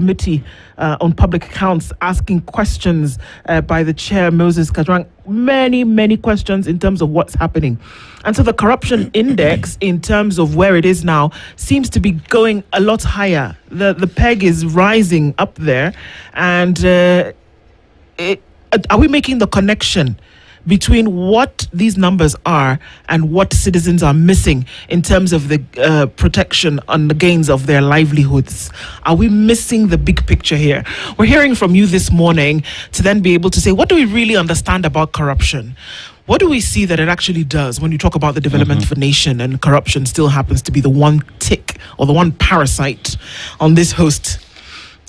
Committee on Public Accounts, asking questions by the chair, Moses Kajwang. Many questions in terms of what's happening. And so the corruption index, in terms of where it is now, seems to be going a lot higher. The peg is rising up there. And are we making the connection between what these numbers are and what citizens are missing in terms of the protection on the gains of their livelihoods? Are we missing the big picture here? We're hearing from you this morning to then be able to say, what do we really understand about corruption? What do we see that it actually does when you talk about the development of a nation, and corruption still happens to be the one tick or the one parasite on this host?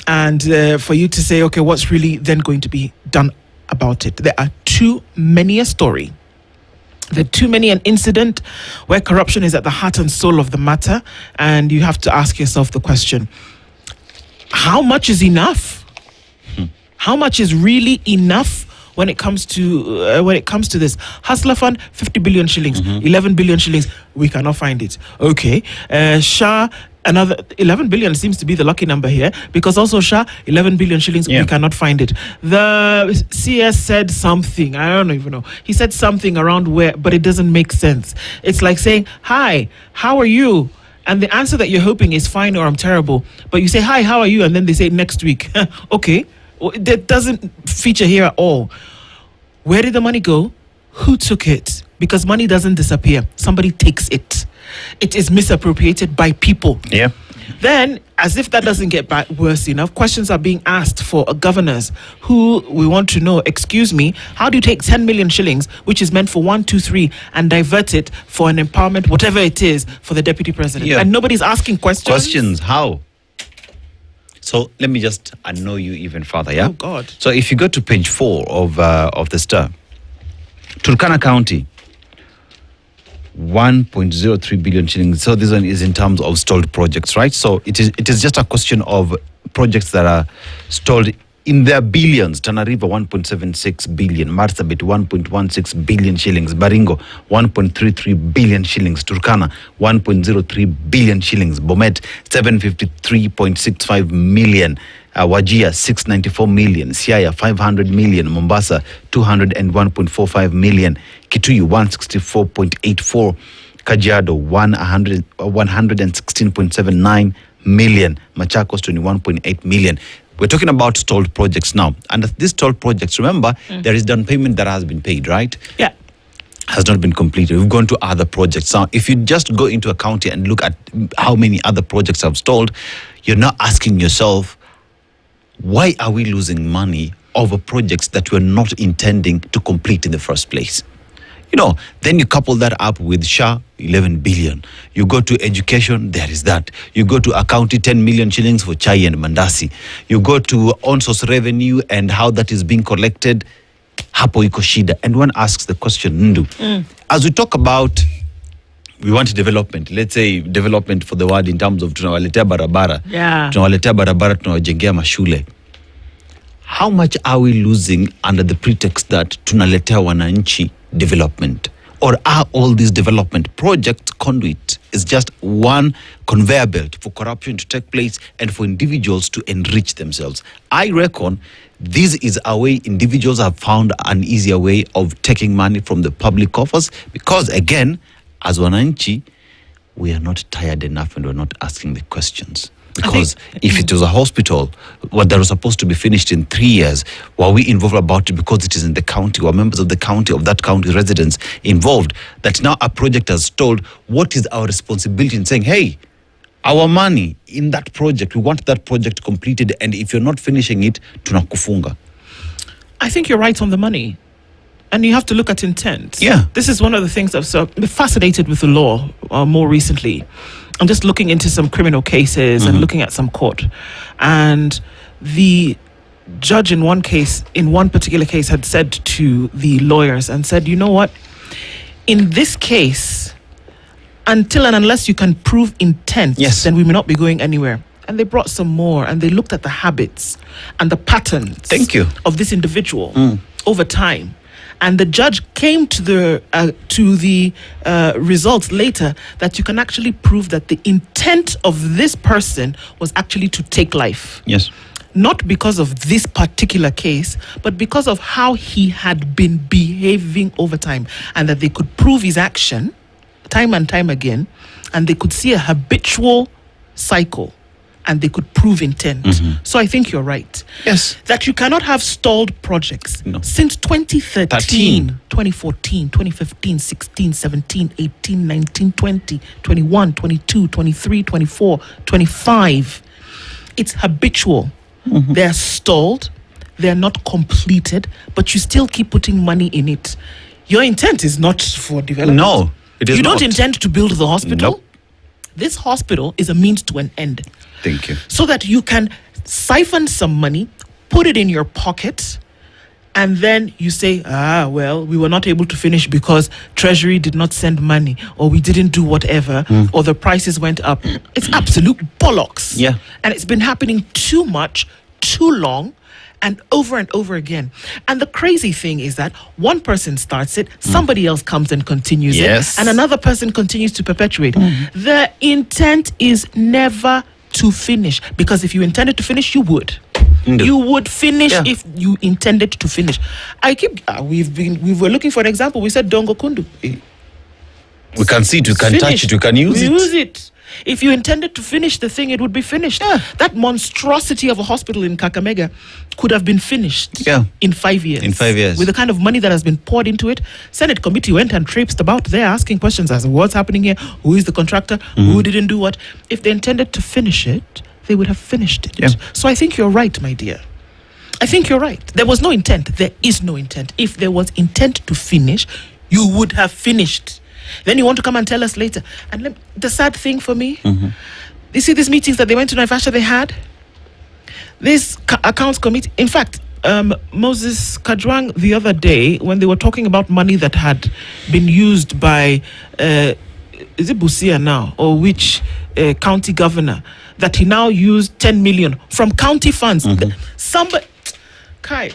And for you to say, okay, what's really then going to be done about it? There are too many a story. There are too many an incident where corruption is at the heart and soul of the matter, and you have to ask yourself the question: how much is enough? How much is really enough when it comes to this? Hustler Fund, 50 billion shillings, 11 billion shillings. We cannot find it. Okay, Shah. Another 11 billion seems to be the lucky number here, because also Shah, 11 billion shillings, we cannot find it. The CS said something, I don't even know. He said something around where, but it doesn't make sense. It's like saying, hi, how are you? And the answer that you're hoping is fine or I'm terrible. But you say, hi, how are you? And then they say next week. Okay, that doesn't feature here at all. Where did the money go? Who took it? Because money doesn't disappear. Somebody takes it. It is misappropriated by people. Yeah. Then, as if that doesn't get worse enough, questions are being asked for governors who we want to know, excuse me, how do you take 10 million shillings, which is meant for 1, 2, 3, and divert it for an empowerment, whatever it is, for the deputy president? Yeah. And nobody's asking questions. Questions, how? So let me just annoy you even further, yeah? Oh, God. So if you go to page 4 of the Star, Turkana County, 1.03 billion shillings. So this one is in terms of stalled projects, right? So it is just a question of projects that are stalled in their billions. Tana River, 1.76 billion. Marsabit, 1.16 billion shillings. Baringo, 1.33 billion shillings. Turkana, 1.03 billion shillings. Bomet, 753.65 million. Wajia, 694 million. Siaya, 500 million. Mombasa, 201.45 million. Kituyu, 164.84. Kajiado, 116.79 million. Machakos, 21.8 million. We're talking about stalled projects now. And these stalled projects, remember, there is down payment that has been paid, right? Yeah. Has not been completed. We've gone to other projects. Now, if you just go into a county and look at how many other projects have stalled, you're now asking yourself, why are we losing money over projects that we're not intending to complete in the first place? You know, then you couple that up with Shah, 11 billion. You go to education, there is that. You go to a county, 10 million shillings for chai and mandasi. You go to on-source revenue and how that is being collected, hapo iko shida. And one asks the question, Ndu, as we talk about, we want development. Let's say development for the world in terms of tunawaletea barabara. Yeah. Tunawaletea barabara, tunawajengea mashule. How much are we losing under the pretext that tunaletea wananchi development? Or are all these development project conduit is just one conveyor belt for corruption to take place and for individuals to enrich themselves? I reckon this is a way individuals have found an easier way of taking money from the public coffers, because again, as wananchi, we are not tired enough and we're not asking the questions. Because if it was a hospital, what that was supposed to be finished in 3 years, were we involved about it because it is in the county, or members of the county, of that county residents involved, that now a project has stalled? What is our responsibility in saying, hey, our money in that project, we want that project completed, and if you're not finishing it, tunakufunga? I think you're right on the money. And you have to look at intent. Yeah. This is one of the things I've been fascinated with the law more recently. I'm just looking into some criminal cases and looking at some court. And the judge in one case, in one particular case, had said to the lawyers and said, you know what? In this case, until and unless you can prove intent, then we may not be going anywhere. And they brought some more and they looked at the habits and the patterns of this individual over time. And the judge came to the results later that you can actually prove that the intent of this person was actually to take life. Yes. Not because of this particular case, but because of how he had been behaving over time, and that they could prove his action time and time again, and they could see a habitual cycle, and they could prove intent. So I think you're right. Yes. That you cannot have stalled projects. No. Since 2013, 2014, 2015, 16, 17, 18, 19, 20, 21, 22, 23, 24, 25. It's habitual. They're stalled, they're not completed, but you still keep putting money in it. Your intent is not for development. No, it is You not. don't intend to build the hospital. Nope. This hospital is a means to an end. Thank you. So that you can siphon some money, put it in your pocket, and then you say, well, we were not able to finish because Treasury did not send money, or we didn't do whatever, or the prices went up. It's absolute bollocks. Yeah. And it's been happening too much, too long, and over again. And the crazy thing is that one person starts it, somebody else comes and continues Yes. it, and another person continues to perpetuate. The intent is never to finish, because if you intended to finish, you would. You would finish if you intended to finish. We were looking for an example. We said Dongo Kundu. We can see it, we can touch it, we can use it. Use it. If you intended to finish the thing, it would be finished. That monstrosity of a hospital in Kakamega could have been finished in 5 years. In 5 years. With the kind of money that has been poured into it. Senate committee went and traipsed about there asking questions as to what's happening here, who is the contractor, who didn't do what. If they intended to finish it, they would have finished it. Yeah. So I think you're right, my dear. I think you're right. There was no intent. There is no intent. If there was intent to finish, you would have finished. Then you want to come and tell us later. And the sad thing for me, you see these meetings that they went to Naivasha, they had this accounts committee. In fact, Moses Kajwang the other day, when they were talking about money that had been used by, is it Busia now, or which county governor, that he now used 10 million from county funds. Somebody, Kai,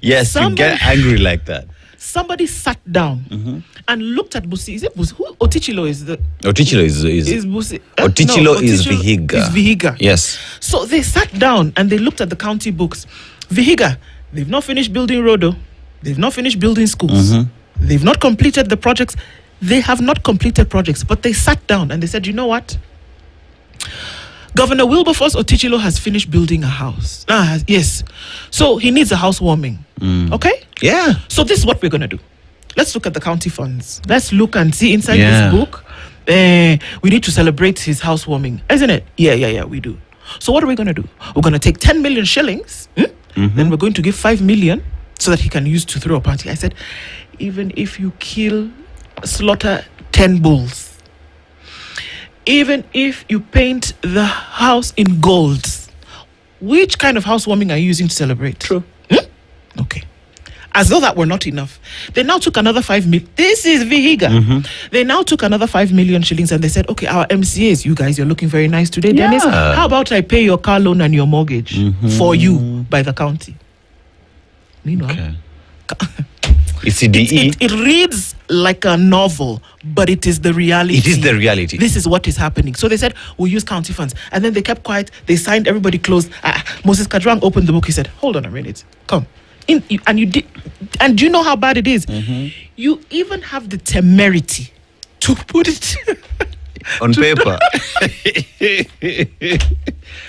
yes, you get angry like that. Somebody sat down and looked at Busi. Is it Busi? Who Otichilo is the? Otichilo is Busi. Otichilo is Vihiga. Is Vihiga. Yes. So they sat down and they looked at the county books. Vihiga, they've not finished building road. They've not finished building schools. They've not completed the projects. They have not completed projects, but they sat down and they said, you know what? Governor Wilberforce Otichilo has finished building a house. Yes. So he needs a housewarming. Okay? Yeah. So this is what we're going to do. Let's look at the county funds. Let's look and see inside this book. We need to celebrate his housewarming, isn't it? Yeah, we do. So what are we going to do? We're going to take 10 million shillings. Then we're going to give 5 million so that he can use to throw a party. I said, even if you slaughter 10 bulls, even if you paint the house in gold, which kind of housewarming are you using to celebrate? True. Okay. As though that were not enough, they now took another 5 million. This is Vihiga. They now took another 5 million shillings and they said, okay, our MCAs, you guys, you're looking very nice today, Dennis. How about I pay your car loan and your mortgage for you by the county? Meanwhile, it reads like a novel, but it is the reality. It is the reality. This is what is happening. So they said, we'll use county funds. And then they kept quiet. They signed, everybody closed. Moses Kajwang opened the book. He said, hold on a minute. Come. And you did. And do you know how bad it is? You even have the temerity to put it on paper.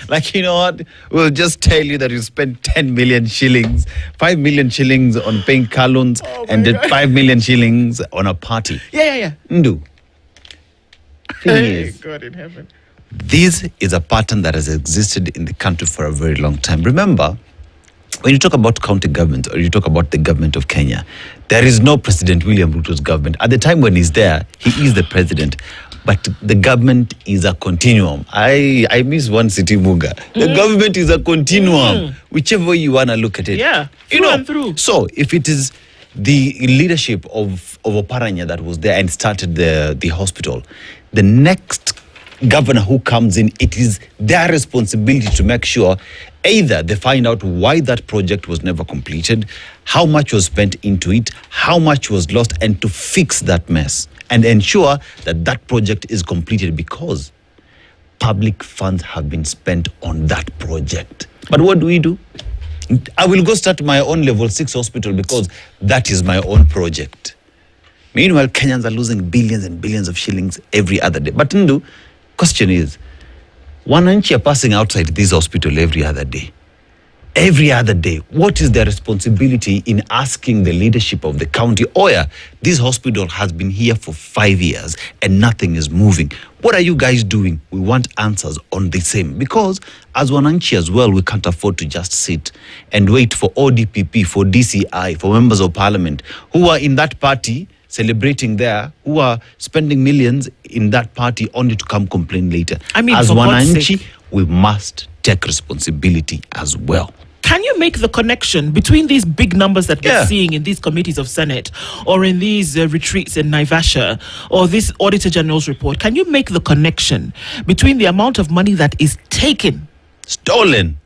Like, you know what? We'll just tell you that you spent 10 million shillings, 5 million shillings on paying car loans, and then 5 million shillings on a party. Yeah. Ndu. Hey, God in heaven. This is a pattern that has existed in the country for a very long time. Remember, when you talk about county government or you talk about the government of Kenya, there is no President William Ruto's government. At the time when he's there, he is the president. But the government is a continuum. I miss one city, Muga. The government is a continuum, whichever way you want to look at it. Yeah, through and through. So if it is the leadership of Oparanya that was there and started the hospital, the next governor who comes in, it is their responsibility to make sure either they find out why that project was never completed, how much was spent into it, how much was lost, and to fix that mess and ensure that that project is completed, because public funds have been spent on that project. But what do? I will go start my own level 6 hospital because that is my own project. Meanwhile, Kenyans are losing billions and billions of shillings every other day. But Ndu, question is, wananchi are passing outside this hospital every other day. Every other day. What is their responsibility in asking the leadership of the county, Oya, this hospital has been here for 5 years and nothing is moving. What are you guys doing? We want answers on the same. Because as wananchi as well, we can't afford to just sit and wait for ODPP, for DCI, for members of parliament who are in that party celebrating there, who are spending millions in that party only to come complain later. I mean, as for God's wananchi, sake, we must take responsibility as well. can you make the connection between these big numbers that we're Yeah. seeing in these committees of Senate or in these retreats in Naivasha or this Auditor General's report? Can you make the connection between the amount of money that is taken, stolen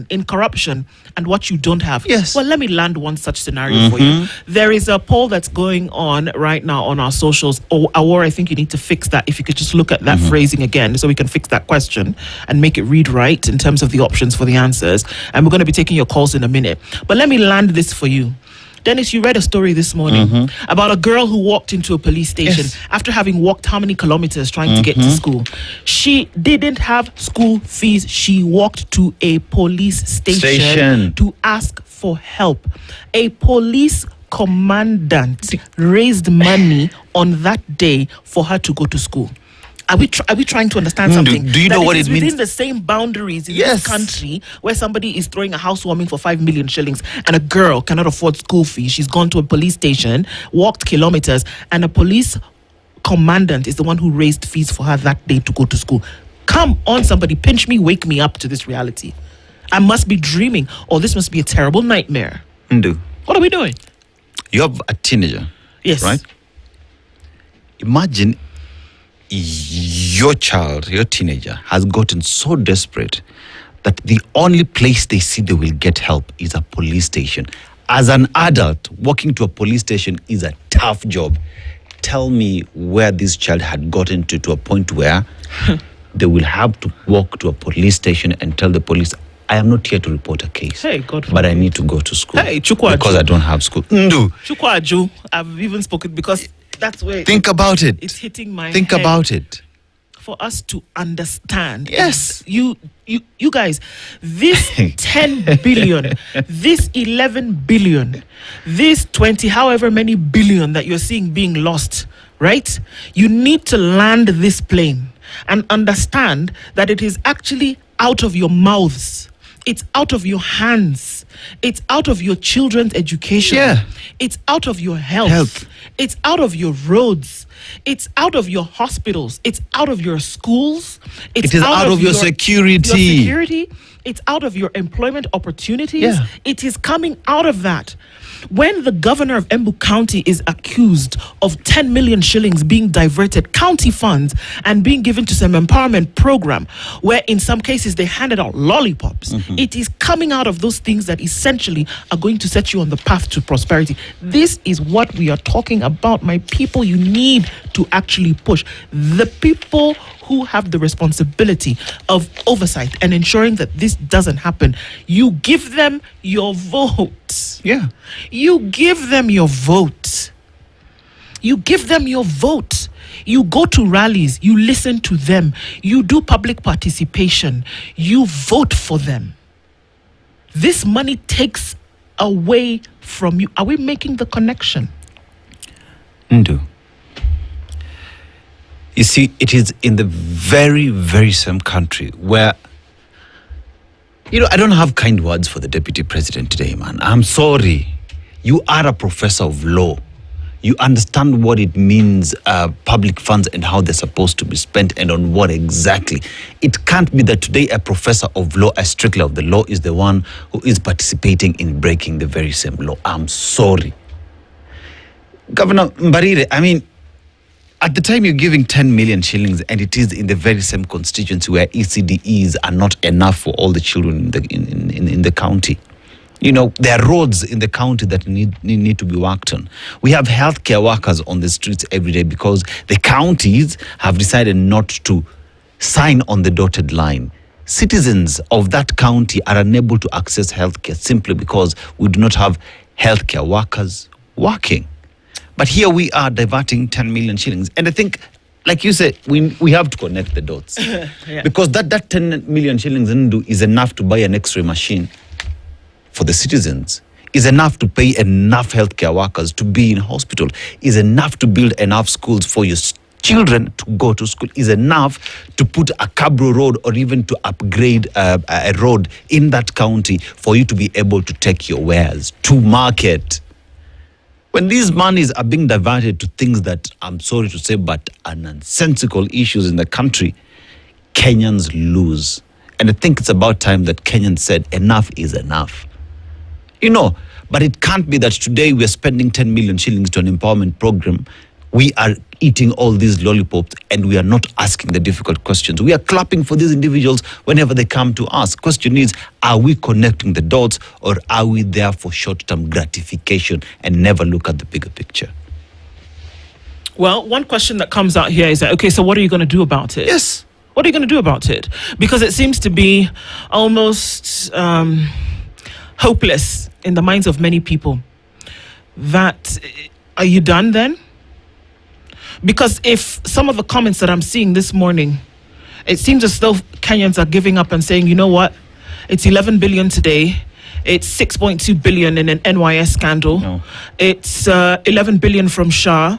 in corruption, and what you don't have? Yes. Well, let me land one such scenario for you. There is a poll that's going on right now on our socials. Or I think you need to fix that. If you could just look at that phrasing again so we can fix that question and make it read right in terms of the options for the answers. And we're going to be taking your calls in a minute. But let me land this for you. Dennis, you read a story this morning about a girl who walked into a police station after having walked how many kilometers trying to get to school. She didn't have school fees. She walked to a police station to ask for help. A police commandant raised money on that day for her to go to school. Are we trying to understand something? Do you know what it means? Within the same boundaries in this country where somebody is throwing a housewarming for 5 million shillings and a girl cannot afford school fees, she's gone to a police station, walked kilometers, and a police commandant is the one who raised fees for her that day to go to school. Come on, somebody, pinch me, wake me up to this reality. I must be dreaming, or this must be a terrible nightmare. Ndu, What are we doing? you have a teenager, Yes. right? Imagine your child, your teenager, has gotten so desperate that the only place they see they will get help is a police station. As an adult, walking to a police station is a tough job. Tell me where this child had gotten to a point where they will have to walk to a police station and tell the police, I am not here to report a case, Hey, God but I forbid. need to go to school Hey, Chukwaju. because I don't have school. Ndu, Chukwaju, I've even spoken because that's where think about it. it's hitting my Think head. about it. For us to understand. Yes. You guys, this 10 billion, this 11 billion, this 20, however many billion that you're seeing being lost, right? You need to land this plane and understand that it is actually out of your mouths. It's out of your hands. It's out of your children's education. Yeah. It's out of your health. It's out of your roads. It's out of your hospitals. It's out of your schools. It is out of your security. Your security. It's out of your employment opportunities. Yeah. It is coming out of that. When the governor of Embu County is accused of 10 million shillings being diverted, county funds, and being given to some empowerment program, where in some cases they handed out lollipops, it is coming out of those things that essentially are going to set you on the path to prosperity. This is what we are talking about, my people. You need to actually push. The people who have the responsibility of oversight and ensuring that this doesn't happen, you give them your vote. Yeah. You give them your vote. You give them your vote. You go to rallies, you listen to them, you do public participation, you vote for them. This money takes away from you. Are we making the connection? Ndu. You see, it is in the very, very same country where, I don't have kind words for the deputy president today, man. I'm sorry. You are a professor of law. You understand what it means, public funds and how they're supposed to be spent and on what exactly. It can't be that today a professor of law, a strictly of the law, is the one who is participating in breaking the very same law. I'm sorry. Governor Mbarire, At the time you're giving 10 million shillings, and it is in the very same constituency where ECDEs are not enough for all the children in the county. You know, there are roads in the county that need to be worked on. We have healthcare workers on the streets every day because the counties have decided not to sign on the dotted line. Citizens of that county are unable to access healthcare simply because we do not have healthcare workers working. But here we are diverting 10 million shillings. And I think, like you said, we have to connect the dots. Yeah. Because that 10 million shillings is enough to buy an X-ray machine for the citizens, is enough to pay enough healthcare workers to be in hospital, is enough to build enough schools for your children to go to school, is enough to put a Cabro road or even to upgrade a road in that county for you to be able to take your wares to market. When these monies are being diverted to things that, I'm sorry to say, but are nonsensical issues in the country, Kenyans lose. And I think it's about time that Kenyans said enough is enough. You know, but it can't be that today we're spending 10 million shillings to an empowerment program. We are eating all these lollipops and we are not asking the difficult questions. We are clapping for these individuals whenever they come to us. Question is, are we connecting the dots, or are we there for short-term gratification and never look at the bigger picture? Well, one question that comes out here is that, okay, so what are you going to do about it? Yes. What are you going to do about it? Because it seems to be almost hopeless in the minds of many people. That, are you done then? Because if some of the comments that I'm seeing this morning, it seems as though Kenyans are giving up and saying, you know what, it's 11 billion today, it's 6.2 billion in an NYS scandal, No. it's 11 billion from Shah,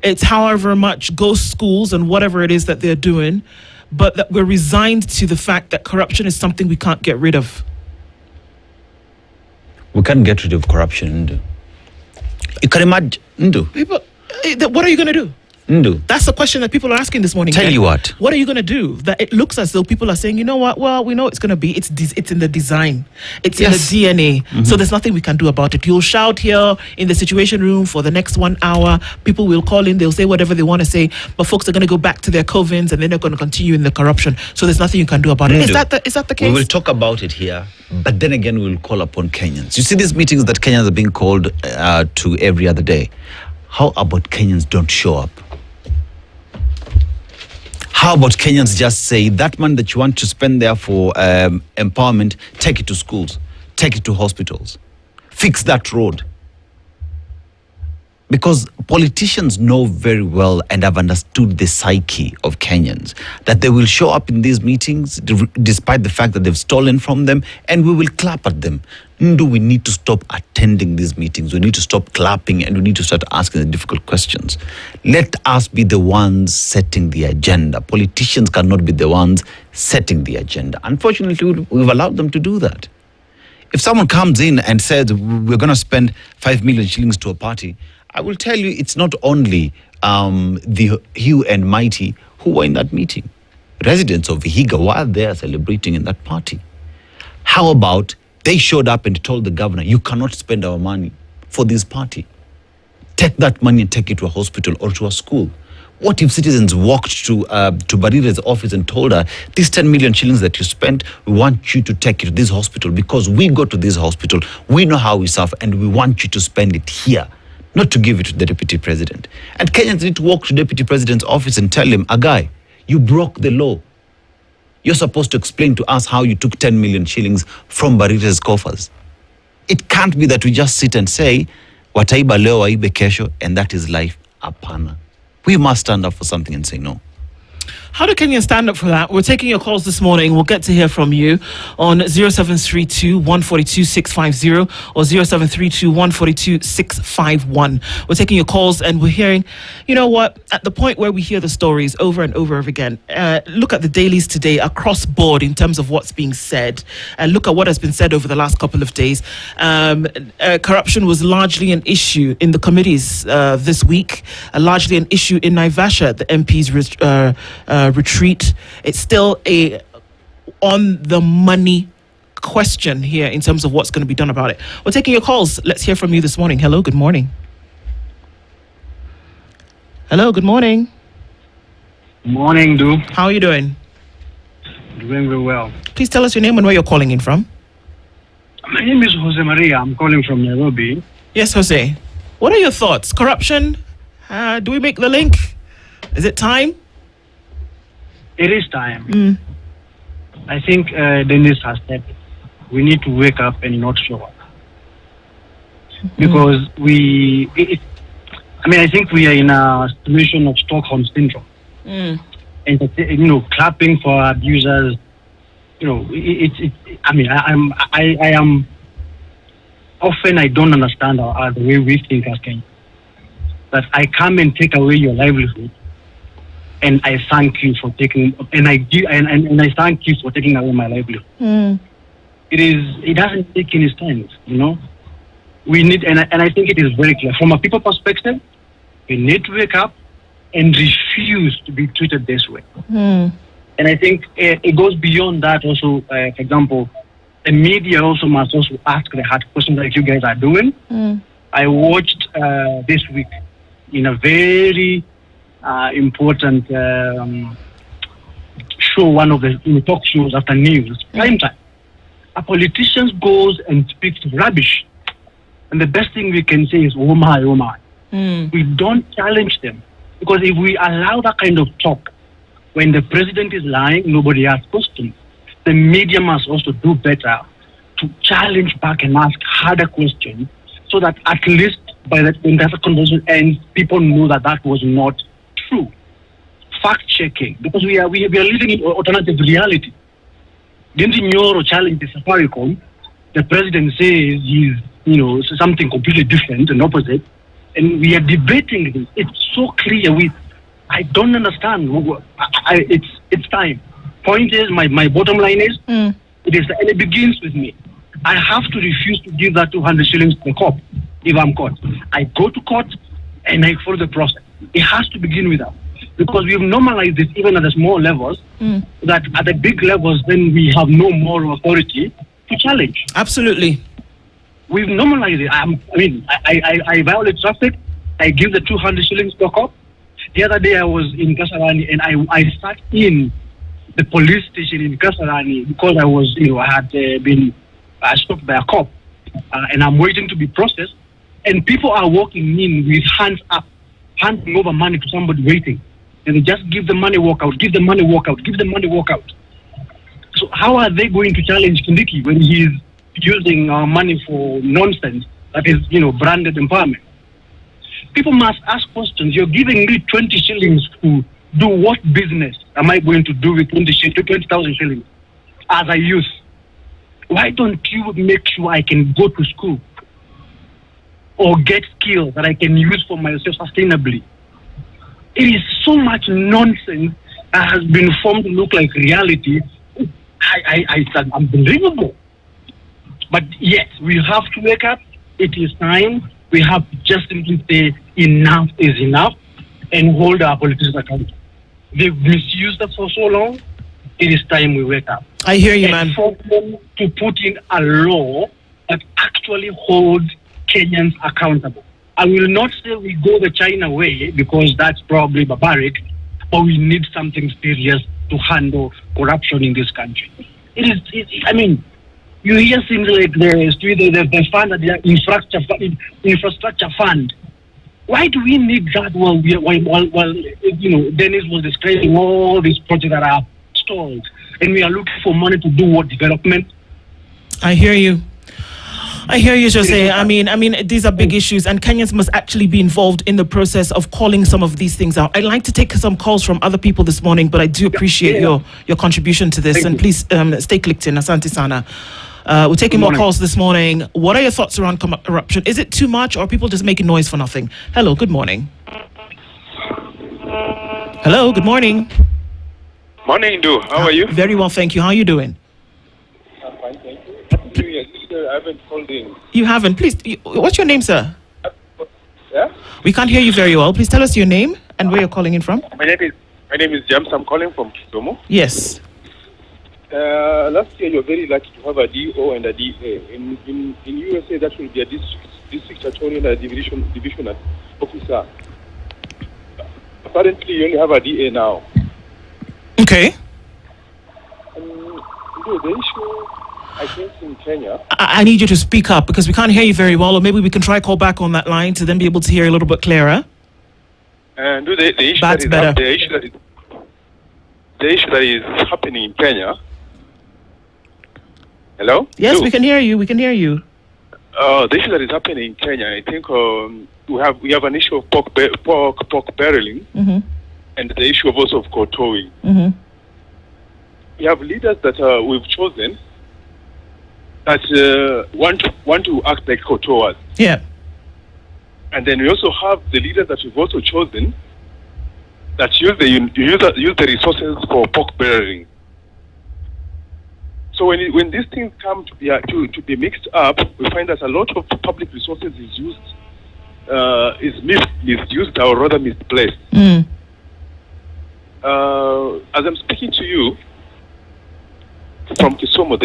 it's however much ghost schools and whatever it is that they're doing, but that we're resigned to the fact that corruption is something we can't get rid of. We can't get rid of corruption, Ndu. You can imagine, Ndu. People, what are you going to do? Ndu. That's the question that people are asking this morning. Tell Ken. you what. What are you going to do? That it looks as though people are saying, you know what? Well, we know it's going to be. It's in the design. It's Yes. in the DNA. So there's nothing we can do about it. You'll shout here in the Situation Room for the next 1 hour. People will call in. They'll say whatever they want to say. But folks are going to go back to their covens and then they're going to continue in the corruption. So there's nothing you can do about it. Ndu. Is that the case? We will talk about it here, but then again, we'll call upon Kenyans. You see these meetings that Kenyans are being called to every other day. How about Kenyans don't show up? How about Kenyans just say, that money that you want to spend there for empowerment, take it to schools, take it to hospitals, fix that road. Because politicians know very well and have understood the psyche of Kenyans, that they will show up in these meetings despite the fact that they've stolen from them, and we will clap at them. Ndu, we need to stop attending these meetings. We need to stop clapping, and we need to start asking the difficult questions. Let us be the ones setting the agenda. Politicians cannot be the ones setting the agenda. Unfortunately, we've allowed them to do that. If someone comes in and says, we're going to spend 5 million shillings to a party, I will tell you it's not only the Hugh and Mighty who were in that meeting. Residents of Vihiga were there celebrating in that party. How about they showed up and told the governor, you cannot spend our money for this party. Take that money and take it to a hospital or to a school. What if citizens walked to Barire's office and told her, these 10 million shillings that you spent, we want you to take it to this hospital because we go to this hospital, we know how we suffer, and we want you to spend it here, not to give it to the deputy president. And Kenyans need to walk to the deputy president's office and tell him, Agai, you broke the law. You're supposed to explain to us how you took 10 million shillings from Barire's coffers. It can't be that we just sit and say, wataiba leo waibe kesho, and that is life. Apana. We must stand up for something and say no. How do Kenyans stand up for that? We're taking your calls this morning. We'll get to hear from you on 0732 142 650 or 0732 142 651. We're taking your calls and we're hearing, you know what, at the point where we hear the stories over and over again, look at the dailies today across board in terms of what's being said, and look at what has been said over the last couple of days. Corruption was largely an issue in the committees this week, largely an issue in Naivasha, the MP's retreat. It's still a on the money question here in terms of what's going to be done about it. We're taking your calls. Let's hear from you this morning. Hello, good morning. Hello, good morning. Morning, Du. How are you doing? Doing very well. Please tell us your name and where you're calling in from. My name is Jose Maria. I'm calling from Nairobi. Yes, Jose. What are your thoughts? Corruption? Do we make the link? Is it time? It is time. I think Dennis has said it. We need to wake up and not show up. Because I think we are in a situation of Stockholm syndrome. And, clapping for abusers, I am often, I don't understand the way we think as Kenyans. That I come and take away your livelihood, and I thank you for taking, and I thank you for taking away my livelihood. It doesn't make any sense, We need, and I think it is very clear from a people perspective. We need to wake up and refuse to be treated this way. And I think it goes beyond that also. For example, the media also must also ask the hard questions like you guys are doing. I watched this week in a very important show, one of the talk shows after news, prime time. A politician goes and speaks rubbish. And the best thing we can say is, oh my. We don't challenge them. Because if we allow that kind of talk, when the president is lying, nobody asks questions. The media must also do better to challenge back and ask harder questions so that at least when that conversation ends, people know that was not true. Fact-checking. Because we are living in alternative reality. Didn't Nyoro challenge the Safaricom? The president says he's something completely different and opposite. And we are debating this. It's so clear. I don't understand. It's time. Point is, my bottom line is, it begins with me. I have to refuse to give that 200 shillings to the cop if I'm caught. I go to court and I follow the process. It has to begin with that. Because we've normalized this even at the small levels, that at the big levels, then we have no moral authority to challenge. Absolutely. We've normalized it. I violate traffic. I give the 200 shillings to a cop. The other day I was in Kasarani and I sat in the police station in Kasarani because I was, I had been stopped by a cop and I'm waiting to be processed. And people are walking in with hands up, handing over money to somebody waiting. And they just give the money, walk out, give the money, walk out, give the money, walk out. So how are they going to challenge Kindiki when he's using our money for nonsense that is, branded empowerment? People must ask questions. You're giving me 20 shillings to do what business am I going to do with 20,000 shillings as a youth? Why don't you make sure I can go to school or get skills that I can use for myself sustainably? It is so much nonsense that has been formed to look like reality. It's unbelievable. But yet, we have to wake up. It is time. We have to just simply say enough is enough and hold our politicians accountable. They've misused us for so long. It is time we wake up. I hear you, man. For them to put in a law that actually holds Kenyans accountable. I will not say we go the China way because that's probably barbaric, but we need something serious to handle corruption in this country. You hear things like the fund, the infrastructure fund. Why do we need that while Dennis was describing all these projects that are stalled and we are looking for money to do what development? I hear you, Jose. I mean, these are big issues, and Kenyans must actually be involved in the process of calling some of these things out. I'd like to take some calls from other people this morning, but I do appreciate your contribution to this. Please stay clicked in. Asante Sana. We're taking more calls this morning. What are your thoughts around corruption? Is it too much, or are people just making noise for nothing? Hello, good morning. Hello, good morning. Morning, Du. How are you? Very well, thank you. How are you doing? I'm fine, thank you. Happy New Year. I haven't called in. You haven't? Please, what's your name, sir? Yeah? We can't hear you very well. Please tell us your name and where you're calling in from. My name is James. I'm calling from Kisumu. Yes. Last year, you were very lucky to have a DO and a DA. In USA, that will be a district attorney and a division officer. Apparently, you only have a DA now. Okay. The issue, I think, in Kenya. I need you to speak up because we can't hear you very well, or maybe we can try call back on that line to then be able to hear a little bit clearer. And the issue That's better. The issue that is happening in Kenya. Hello? Yes, Lou? we can hear you. We can hear you. The issue that is happening in Kenya, I think we have an issue of pork barreling, and the issue of also of kotowing. We have leaders that we've chosen that want to act like kotowers. Yeah. And then we also have the leaders that we've also chosen that use the resources for pork barreling. So when these things come to be mixed up, we find that a lot of public resources is misused or rather misplaced. As I'm speaking to you from Kisumu,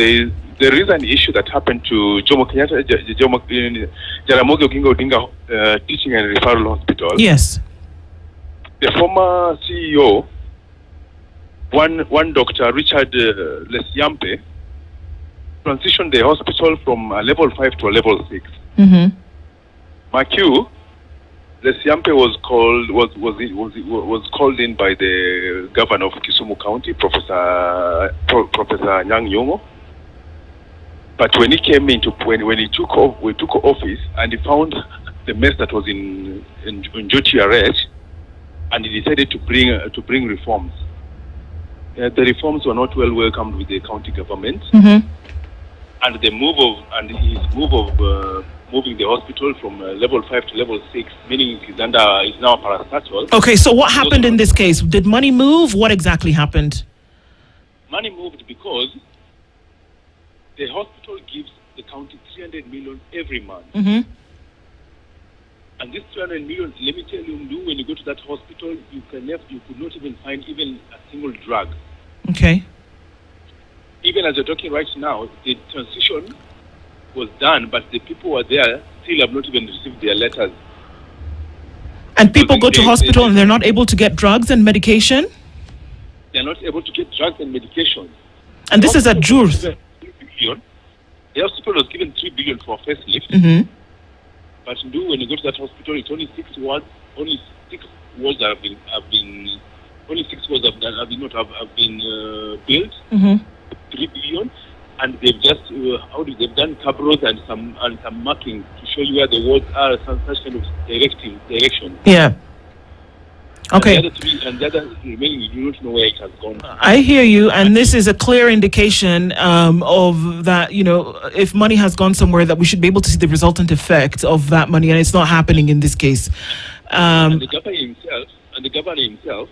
there is an issue that happened to Jaramogi Oginga Odinga Teaching and Referral Hospital. Yes. The former CEO, one Dr. Richard Lesyampe, transitioned the hospital from a level 5 to a level 6. Makiu, Lesyampe was called in by the governor of Kisumu County, Professor Nyang' Nyong'o. But when he came into when he took office and he found the mess that was in JTRH, and he decided to bring reforms. The reforms were not well welcomed with the county government, and his move of moving the hospital from level 5 to level 6, meaning it's now a parastatal. Okay, so what happened in this case? Did money move? What exactly happened? Money moved because the hospital gives the county 300 million every month. And this 300 million, let me tell you, when you go to that hospital, you could not even find even a single drug. Okay. Even as you're talking right now, the transition was done, but the people who are there still have not even received their letters. And people go to hospital and they're not able to get drugs and medication? They're not able to get drugs and medication. And this is at Jurs. The hospital was given 3 billion for a facelift. But when you go to that hospital, it's only 6 wards. Only 6 wards have been built. 3 billion, and they've just they've done cabros and some markings to show you where the wards are, some such kind of direction. Yeah. Okay. And the other remaining, you don't know where it has gone. I hear you, and this is a clear indication of that, if money has gone somewhere, that we should be able to see the resultant effect of that money, and it's not happening in this case. And the governor himself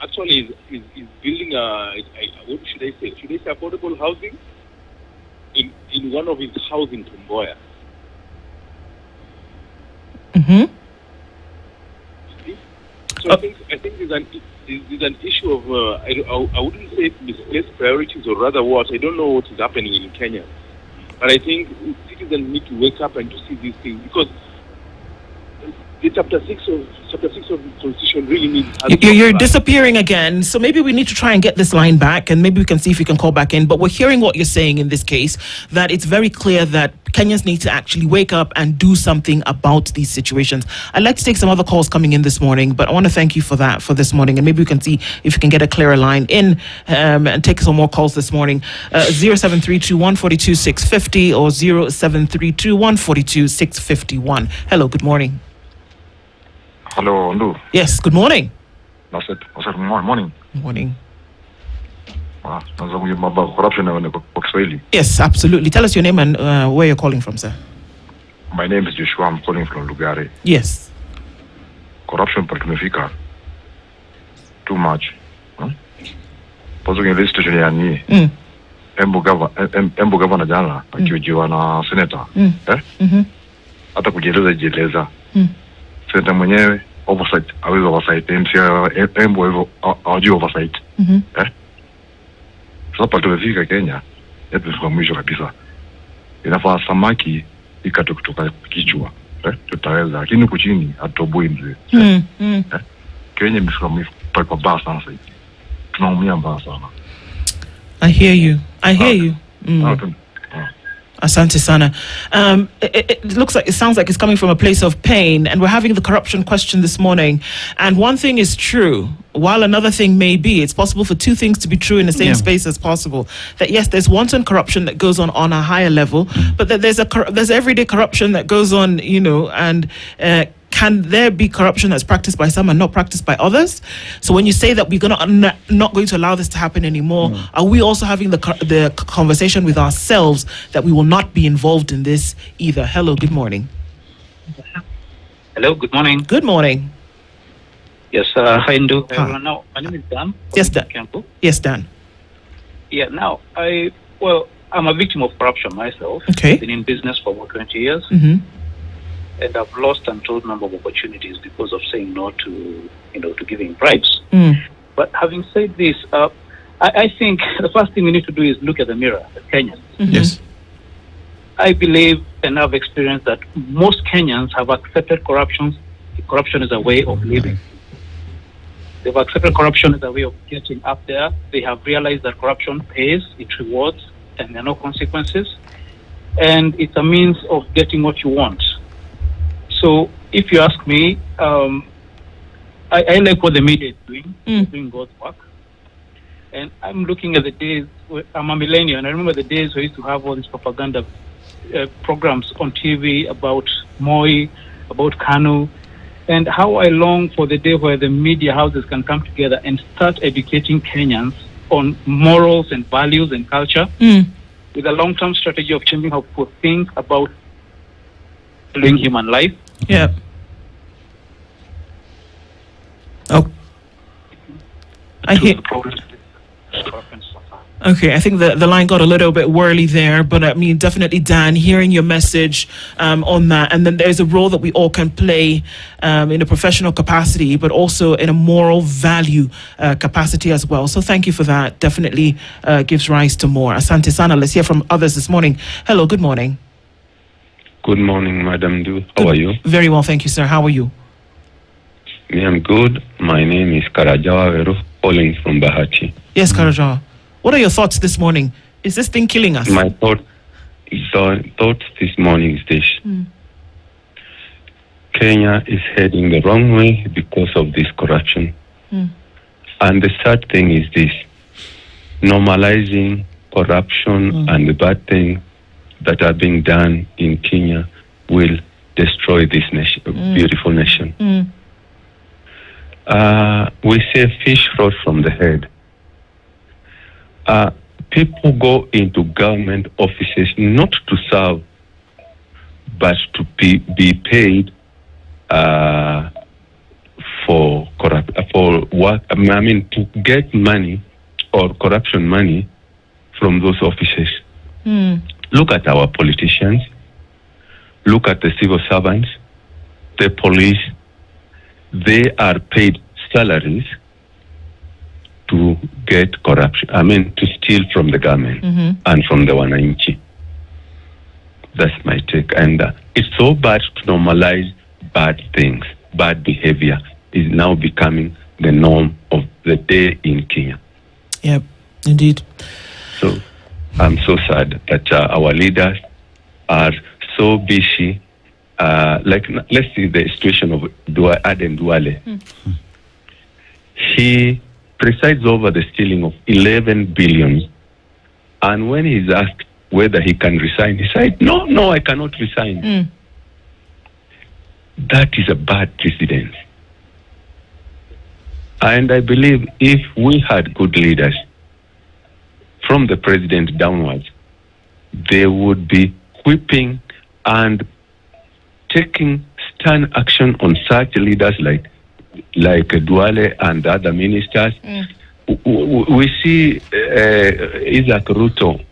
actually is building what should I say affordable housing in one of his houses in Tomboya. So I think there's an issue of I wouldn't say misplaced priorities, or rather what, I don't know what is happening in Kenya, but I think citizens need to wake up and to see these things, because the chapter 6 of the constitution really needs. You're disappearing again, so maybe we need to try and get this line back, and maybe we can see if we can call back in. But we're hearing what you're saying in this case, that it's very clear that Kenyans need to actually wake up and do something about these situations. I'd like to take some other calls coming in this morning, but I want to thank you for that for this morning, and maybe we can see if we can get a clearer line in and take some more calls this morning. 0732 142 650 or 0732 142 651. Hello, good morning. Hello, Ndu. Yes, good morning. Morning. Morning. Corruption kwa Kiswahili. Yes, absolutely. Tell us your name and where you're calling from, sir. My name is Joshua. I'm calling from Lugari. Yes. Corruption tumefika too much. Pozo kwenye situation ya ni. Embu governor jana akihojiwa na senator. Hata kujieleza. Senator mwenyewe oversight, awezi oversight, embu hivyo hawajui oversight. Sasa tumefika Kenya, tumefika mwisho kabisa. Inafaa samaki ikate kutoka kichwa, tutaweza, lakini kuchini hatoboi mzee. Kenya imefika pabaya sana sasa hivi. Tunaumia mbaya sana. I hear you. Asante sana. It sounds like it's coming from a place of pain, and we're having the corruption question this morning. And one thing is true, while another thing may be, it's possible for two things to be true in the same space as possible. That yes, there's wanton corruption that goes on a higher level, but that there's everyday corruption that goes on, and can there be corruption that's practiced by some and not practiced by others? So when you say that we're not going to allow this to happen anymore, are we also having the conversation with ourselves that we will not be involved in this either? Hello, good morning. Hello, good morning. Good morning. Yes, hi, Ndu. Now, my name is Dan. Yes, Dan. Yes, Dan. Yeah, now, I'm a victim of corruption myself. Okay. I've been in business for about 20 years. Mm-hmm. And I've lost untold number of opportunities because of saying no to giving bribes. But having said this, I think the first thing we need to do is look at the mirror, as Kenyans. Mm-hmm. Yes. I believe and I've experienced that most Kenyans have accepted corruption. Corruption is a way of living. They've accepted corruption as a way of getting up there. They have realized that corruption pays, it rewards, and there are no consequences. And it's a means of getting what you want. So if you ask me, I like what the media is doing. They're doing God's work. And I'm looking at the days, I'm a millennial, and I remember the days where I used to have all these propaganda programs on TV about Moi, about Kanu, and how I long for the day where the media houses can come together and start educating Kenyans on morals and values and culture with a long-term strategy of changing how people think about living human life. Yeah. Oh. I hear. Okay, I think the line got a little bit whirly there, but I mean, definitely, Dan, hearing your message on that. And then there's a role that we all can play in a professional capacity, but also in a moral value capacity as well. So thank you for that. Definitely gives rise to more. Asante Sana, let's hear from others this morning. Hello, good morning. Good morning, Madam Du. How are you? Very well, thank you, sir. How are you? Me, I'm good. My name is Karajawa Veru, calling from Bahati. Yes, Karajawa. What are your thoughts this morning? Is this thing killing us? My thoughts this morning is this. Kenya is heading the wrong way because of this corruption. And the sad thing is this, normalizing corruption and the bad things that are being done in Kenya will destroy this nation, beautiful nation. We say fish rot from the head. People go into government offices not to serve, but to be paid for work. I mean, to get money or corruption money from those offices. Look at our politicians. Look at the civil servants, the police. They are paid salaries to get corruption. I mean, to steal from the government and from the wananchi. That's my take. And it's so bad to normalize bad things. Bad behavior is now becoming the norm of the day in Kenya. Yep, indeed. So I'm so sad that our leaders are so busy. Let's see the situation of Aden Duale. He presides over the stealing of 11 billion. And when he's asked whether he can resign, he said, no, I cannot resign. That is a bad precedent. And I believe if we had good leaders, from the president downwards, they would be whipping and taking stern action on such leaders like Duale and other ministers. We see Isaac Ruto,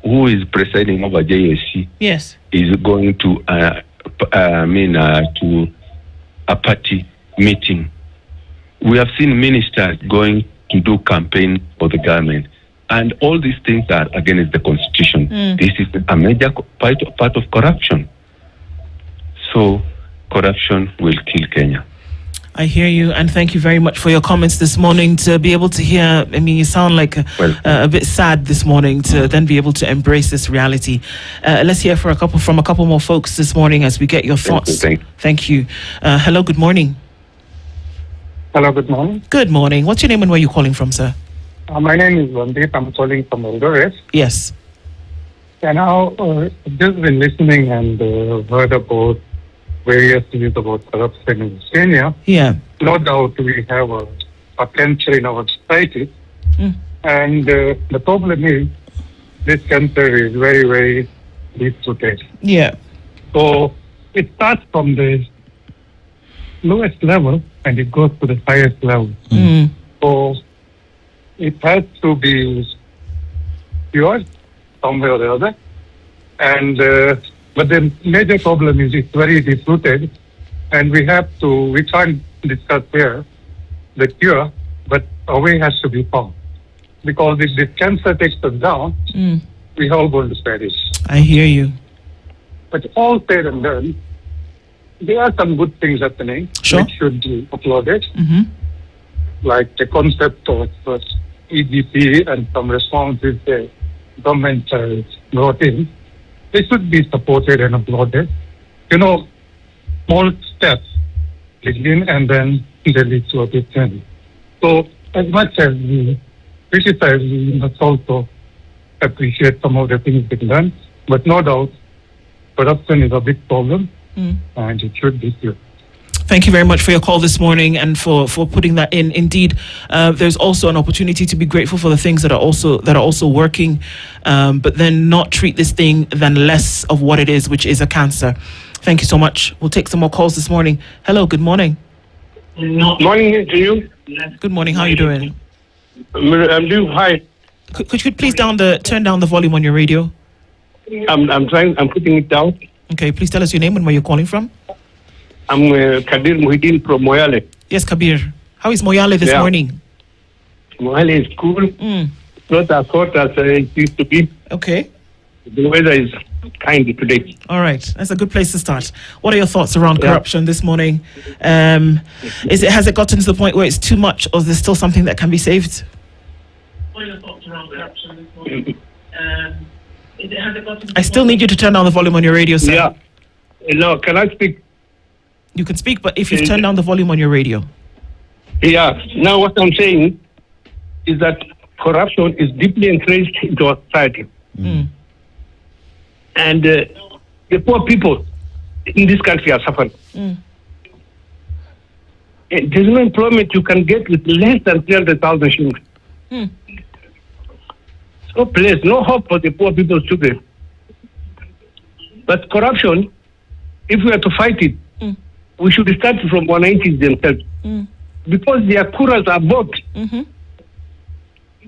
who is presiding over JSC, yes, is going to a party meeting. We have seen ministers going to do campaign for the government. And all these things are against the constitution. This is a major part of corruption. So corruption will kill Kenya. I hear you, and thank you very much for your comments this morning. To be able to hear, I mean, you sound like a bit sad this morning, to then be able to embrace this reality. Let's hear from a couple more folks this morning as we get your thoughts. Thank you. Hello, good morning. Hello, good morning. Good morning. What's your name and where are you calling from, sir? My name is Vandip. I'm calling from Eldoret. Yes. And now, I've just been listening and heard about various news about corruption in Kenya. Yeah. No doubt we have a cancer in our society. And the problem is this cancer is very, very deep-rooted. Yeah. So it starts from the lowest level and it goes to the highest level. So it has to be cured some way or the other. And but the major problem is it's very deep-rooted, and we can't discuss here the cure, but a way has to be found. Because if this cancer takes us down, we're all going to perish. I hear you. But all said and done, there are some good things happening which should be applauded, like the concept of EGP and some responses the government brought in. They should be supported and applauded. You know, small steps begin and then they lead to a big change. So as much as we criticize, we must also appreciate some of the things being done. But no doubt, corruption is a big problem and it should be cured. Thank you very much for your call this morning and for putting that in. Indeed, there's also an opportunity to be grateful for the things that are also working, but then not treat this thing than less of what it is, which is a cancer. Thank you so much. We'll take some more calls this morning. Hello, good morning. Morning to you. Good morning. How are you doing? I'm doing fine. Could you please turn down the volume on your radio? I'm putting it down. Okay, please tell us your name and where you're calling from. I'm Kabir Muhyiddin from Moyale. Yes, Kabir. How is Moyale this morning? Moyale is cool. Not as hot as it used to be. Okay. The weather is kind today. All right. That's a good place to start. What are your thoughts around corruption this morning? Has it gotten to the point where it's too much, or is there still something that can be saved? What are your thoughts around corruption this morning? I still need you to turn down the volume on your radio, sir. Yeah. No, can I speak? You can speak, but if you've turned down the volume on your radio. Yeah. Now what I'm saying is that corruption is deeply entrenched into our society. And the poor people in this country are suffering. There's no employment you can get with less than 300,000 shillings. No place, no hope for the poor people's children. But corruption, if we are to fight it, we should start from 190s themselves. Because their kuras are bought.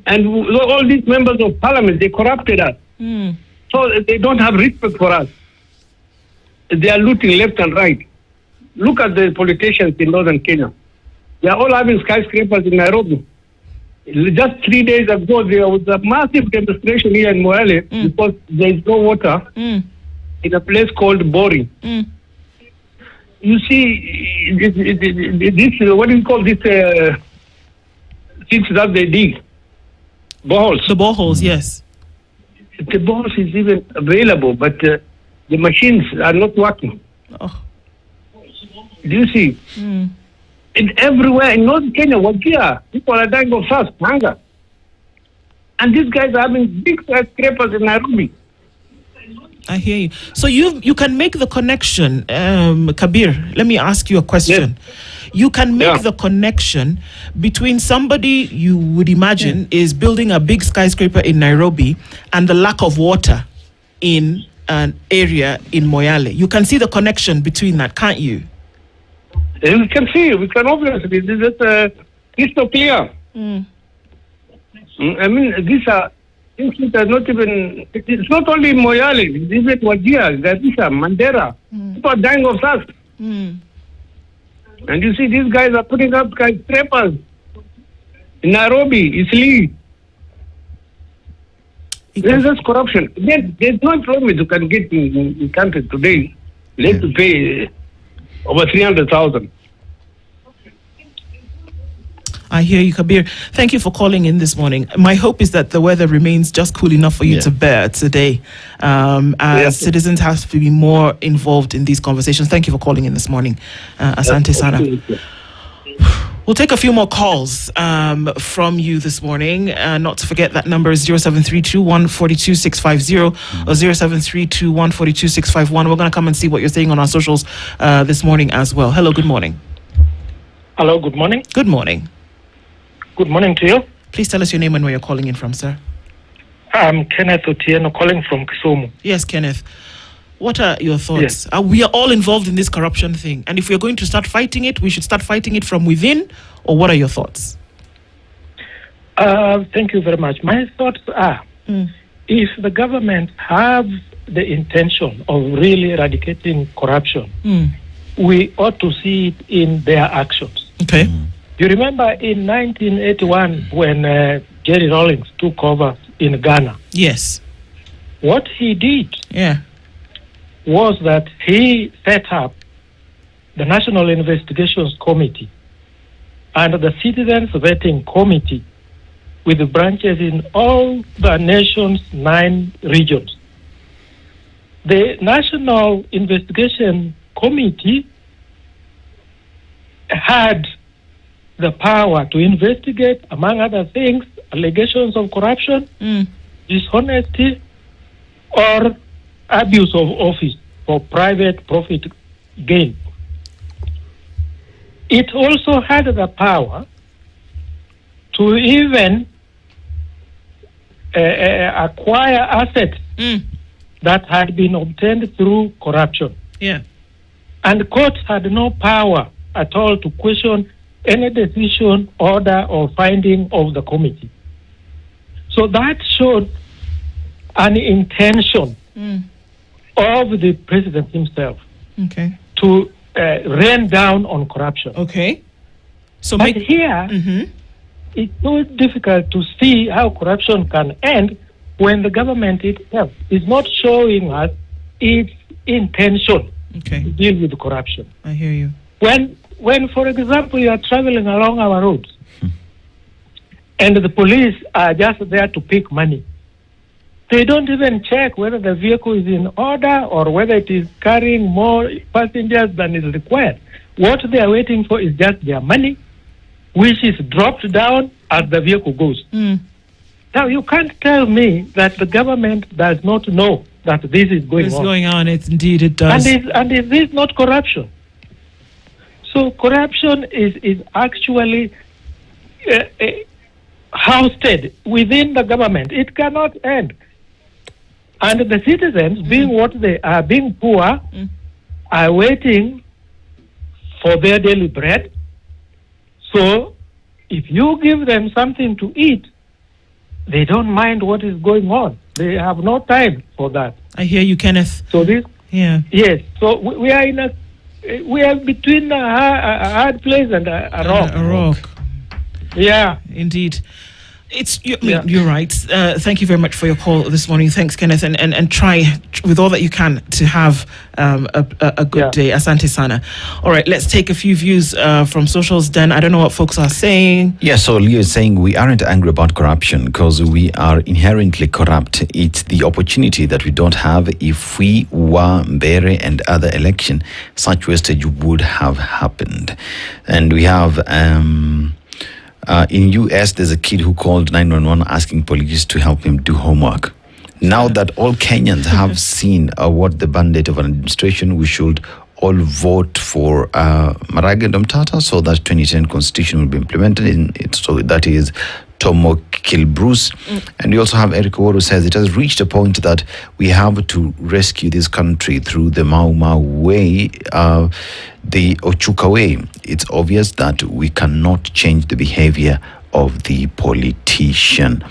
And all these members of parliament, they corrupted us. So they don't have respect for us. They are looting left and right. Look at the politicians in northern Kenya. They are all having skyscrapers in Nairobi. Just 3 days ago, there was a massive demonstration here in Moyale because there is no water in a place called Bori. You see, this what do you call this things that they dig? Boreholes. The boreholes, yes. The boreholes is even available, but the machines are not working. Oh. Do you see? Everywhere in North Kenya, Wajir, people are dying of thirst, hunger. And these guys are having big skyscrapers in Nairobi. I hear you. So you can make the connection, Kabir. Let me ask you a question. Yes. You can make the connection between somebody you would imagine is building a big skyscraper in Nairobi and the lack of water in an area in Moyale. You can see the connection between that, can't you? We can see. We can obviously. This is crystal clear. I mean, these are things that are not even. It's not only Moyale. It's even Wajir, Garissa, Mandera. People are dying of thirst. And you see, these guys are putting up skyscrapers in Nairobi, Isli. There's just corruption. There's no employment you can get in country today. You have to pay over 300,000. I hear you, Kabir. Thank you for calling in this morning. My hope is that the weather remains just cool enough for you to bear today, as citizens have to be more involved in these conversations. Thank you for calling in this morning, Asante Sana. We'll take a few more calls from you this morning. Not to forget that number is 0732142650 or 0732142651. We're going to come and see what you're saying on our socials this morning as well. Hello, good morning. Hello, good morning. Good morning. Good morning to you. Please tell us your name and where you're calling in from, sir. I'm Kenneth Otieno calling from Kisumu. Yes, Kenneth. What are your thoughts? Yes. We are all involved in this corruption thing. And if we're going to start fighting it, we should start fighting it from within? Or what are your thoughts? Thank you very much. My thoughts are, if the government have the intention of really eradicating corruption, we ought to see it in their actions. Okay. You remember in 1981 when Jerry Rawlings took over in Ghana? Yes. What he did was that he set up the National Investigations Committee and the Citizens Vetting Committee with the branches in all the nation's 9 regions. The National Investigation Committee had the power to investigate, among other things, allegations of corruption, dishonesty, or abuse of office for private profit gain. It also had the power to even acquire assets that had been obtained through corruption. Yeah. And courts had no power at all to question any decision, order, or finding of the committee. So that showed an intention of the president himself to rain down on corruption. Okay. So but here, it's so difficult to see how corruption can end when the government itself is not showing us its intention to deal with corruption. I hear you. When, for example, you are traveling along our roads and the police are just there to pick money, they don't even check whether the vehicle is in order or whether it is carrying more passengers than is required. What they are waiting for is just their money, which is dropped down as the vehicle goes. Now, you can't tell me that the government does not know that this is going on. It's going on. Indeed, it does. And is this not corruption? So corruption is actually housed within the government. It cannot end. And the citizens, being what they are, being poor, are waiting for their daily bread. So if you give them something to eat, they don't mind what is going on. They have no time for that. I hear you, Kenneth. So this, yes. So we are between a hard place and a rock. A rock. Yeah, indeed. You're right. Thank you very much for your call this morning. Thanks, Kenneth, and try with all that you can to have a good day. Asante Sana. All right, let's take a few views from socials. Dan, I don't know what folks are saying. Yeah, so Leo is saying we aren't angry about corruption because we are inherently corrupt. It's the opportunity that we don't have. If we were Mbere and other election, such wastage would have happened. And we have in US, there's a kid who called 911 asking police to help him do homework. Now that all Kenyans have seen what the mandate of an administration, we should all vote for Marage Domtata so that 2010 constitution will be implemented. So that is Tomo Kilbruce. And we also have Eric Oworo says it has reached a point that we have to rescue this country through the Mau Mau way, the Ochuka way. It's obvious that we cannot change the behavior of the politician.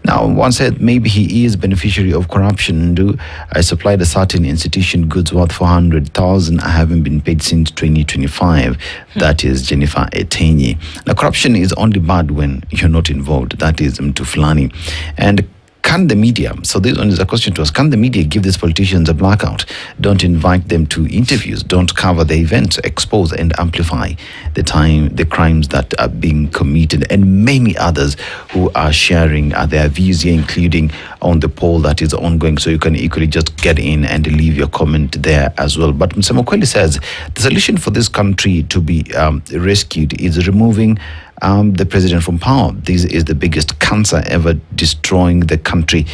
Now, one said maybe he is beneficiary of corruption. I supplied a certain institution goods worth 400,000. I haven't been paid since 2025. That is Jennifer Etenyi. Now, corruption is only bad when you're not involved. That is Mtuflani. And Can the media, so this one is a question to us, can the media give these politicians a blackout? Don't invite them to interviews, don't cover the events, expose and amplify the crimes that are being committed, and many others who are sharing their views here, including on the poll that is ongoing. So you can equally just get in and leave your comment there as well. But Mr. Mokweli says the solution for this country to be rescued is removing the president from power. This is the biggest cancer ever destroying the country.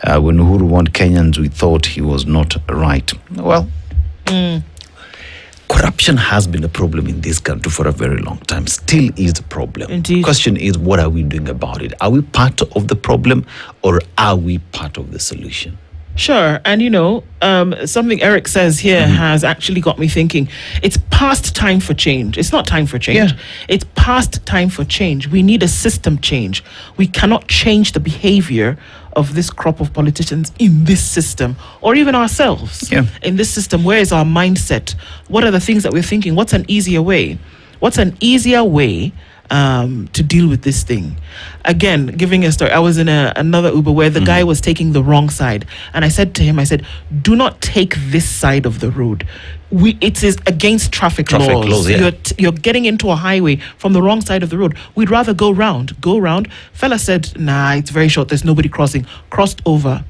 When Uhuru warned Kenyans, we thought he was not right. Well, corruption has been a problem in this country for a very long time. Still is a problem. Indeed. Question is, what are we doing about it? Are we part of the problem or are we part of the solution? Sure. And, something Eric says here has actually got me thinking. It's past time for change. It's not time for change. Yeah. It's past time for change. We need a system change. We cannot change the behavior of this crop of politicians in this system, or even ourselves in this system. Where is our mindset? What are the things that we're thinking? What's an easier way? What's an easier way to deal with this thing? Again, giving a story, I was in another Uber where the guy was taking the wrong side, and I said to him, do not take this side of the road. It is against traffic laws. You're getting into a highway from the wrong side of the road. We'd rather go round. Fella said, nah, it's very short, there's nobody crossing. Crossed over.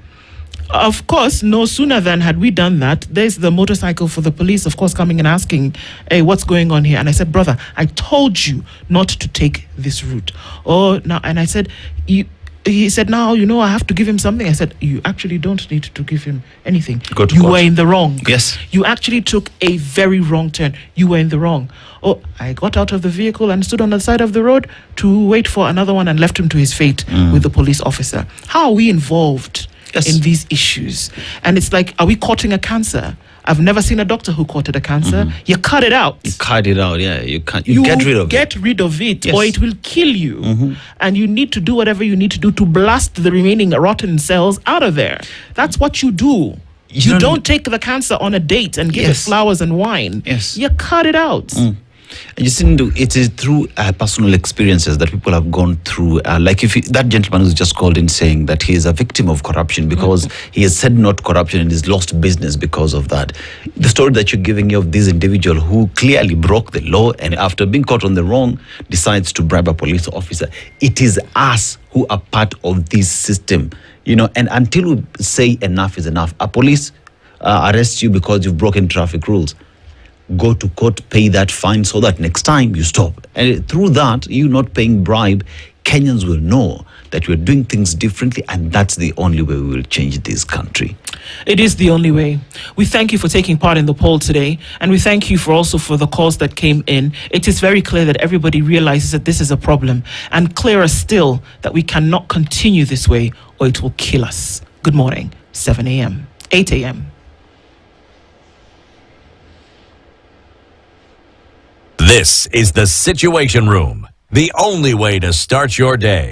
Of course, no sooner than had we done that, there's the motorcycle for the police, of course, coming and asking, hey, what's going on here? And I said, brother, I told you not to take this route. Oh, no. And I said, he said, now, I have to give him something. I said, you actually don't need to give him anything. You were in the wrong. Yes. You actually took a very wrong turn. You were in the wrong. Oh, I got out of the vehicle and stood on the side of the road to wait for another one and left him to his fate with the police officer. How are we involved in these issues? And it's like, are we courting a cancer? I've never seen a doctor who courted a cancer. You cut it out. You cut it out, yeah. You get rid of it. Get rid of it, or it will kill you. And you need to do whatever you need to do to blast the remaining rotten cells out of there. That's what you do. You don't take the cancer on a date and give it flowers and wine. Yes. You cut it out. You see, it is through personal experiences that people have gone through. Like that gentleman who's just called in saying that he is a victim of corruption because he has said not corruption and he's lost business because of that. The story that you're giving me of this individual who clearly broke the law and after being caught on the wrong decides to bribe a police officer. It is us who are part of this system, and until we say enough is enough, a police arrests you because you've broken traffic rules. Go to court, pay that fine so that next time you stop. And through that, you not paying bribe, Kenyans will know that we're doing things differently, and that's the only way we will change this country. It is the only way. We thank you for taking part in the poll today, and we thank you for the calls that came in. It is very clear that everybody realizes that this is a problem, and clearer still that we cannot continue this way or it will kill us. Good morning, 7 a.m., 8 a.m. This is the Situation Room, the only way to start your day.